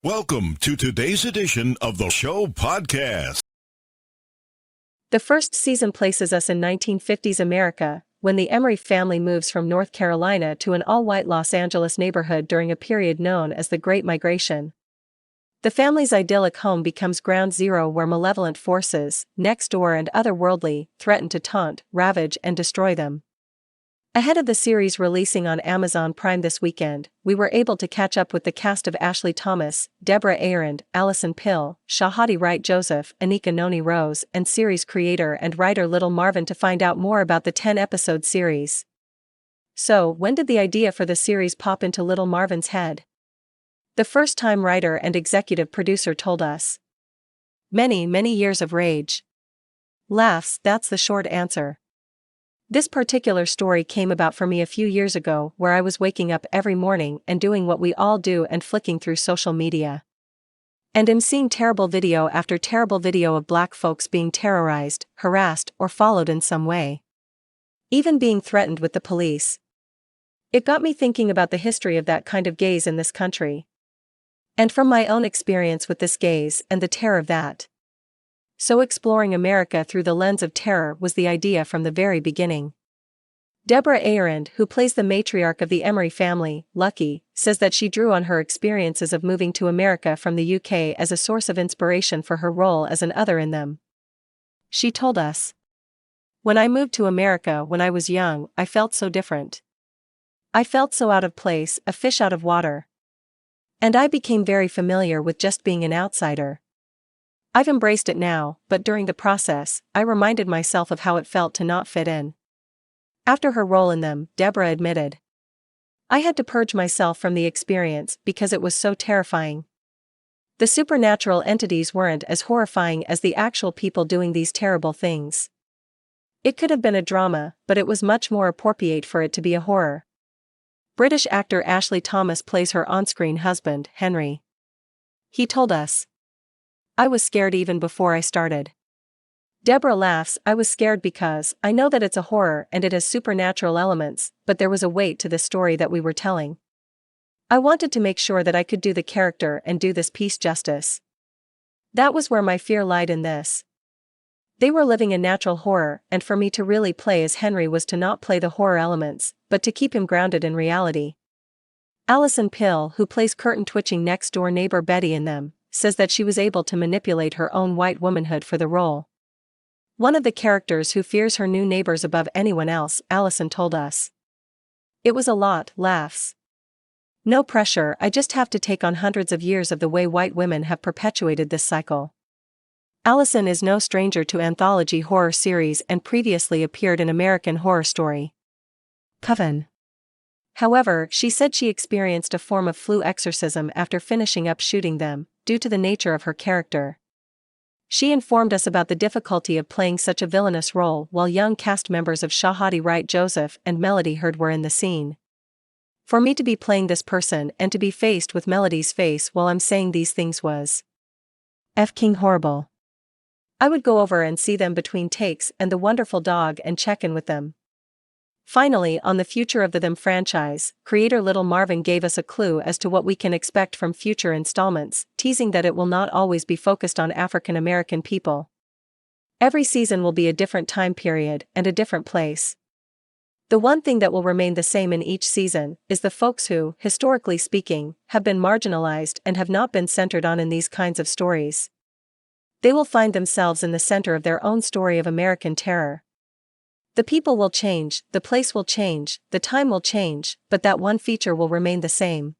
Welcome to today's edition of the show podcast. The first season places us in 1950s America, when the Emery family moves from North Carolina to an all-white Los Angeles neighborhood during a period known as the Great Migration. The family's idyllic home becomes ground zero where malevolent forces, next door and otherworldly, threaten to taunt, ravage and destroy them. Ahead of the series releasing on Amazon Prime this weekend, we were able to catch up with the cast of Ashley Thomas, Deborah Ayrand, Allison Pill, Shahadi Wright-Joseph, Anika Noni Rose, and series creator and writer Little Marvin to find out more about the 10-episode series. So, when did the idea for the series pop into Little Marvin's head? The first-time writer and executive producer told us. Many years of rage. Laughs, that's the short answer. This particular story came about for me a few years ago where I was waking up every morning and doing what we all do and flicking through social media. And am seeing terrible video after terrible video of black folks being terrorized, harassed, or followed in some way. Even being threatened with the police. It got me thinking about the history of that kind of gaze in this country. And from my own experience with this gaze and the terror of that. So exploring America through the lens of terror was the idea from the very beginning. Deborah Ayrand, who plays the matriarch of the Emery family, Lucky, says that she drew on her experiences of moving to America from the UK as a source of inspiration for her role as an other in them. She told us, "When I moved to America when I was young, I felt so different. I felt so out of place, a fish out of water. And I became very familiar with just being an outsider. I've embraced it now, but during the process, I reminded myself of how it felt to not fit in." After her role in them, Deborah admitted, "I had to purge myself from the experience because it was so terrifying. The supernatural entities weren't as horrifying as the actual people doing these terrible things. It could have been a drama, but it was much more appropriate for it to be a horror." British actor Ashley Thomas plays her on-screen husband, Henry. He told us, "I was scared even before I started." Deborah laughs, "I was scared because I know that it's a horror and it has supernatural elements, but there was a weight to the story that we were telling. I wanted to make sure that I could do the character and do this piece justice. That was where my fear lied in this. They were living a natural horror, and for me to really play as Henry was to not play the horror elements, but to keep him grounded in reality." Allison Pill, who plays curtain-twitching next-door neighbor Betty in them, says that she was able to manipulate her own white womanhood for the role. One of the characters who fears her new neighbors above anyone else, Allison told us. "It was a lot, laughs. No pressure, I just have to take on hundreds of years of the way white women have perpetuated this cycle." Allison is no stranger to anthology horror series and previously appeared in American Horror Story. Coven. However, she said she experienced a form of flu exorcism after finishing up shooting them, due to the nature of her character. She informed us about the difficulty of playing such a villainous role while young cast members of Shahadi Wright-Joseph and Melody Hurd were in the scene. "For me to be playing this person and to be faced with Melody's face while I'm saying these things was f***ing horrible. I would go over and see them between takes and the wonderful dog and check in with them." Finally, on the future of the Them franchise, creator Little Marvin gave us a clue as to what we can expect from future installments, teasing that it will not always be focused on African American people. Every season will be a different time period and a different place. The one thing that will remain the same in each season is the folks who, historically speaking, have been marginalized and have not been centered on in these kinds of stories. They will find themselves in the center of their own story of American terror. The people will change, the place will change, the time will change, but that one feature will remain the same.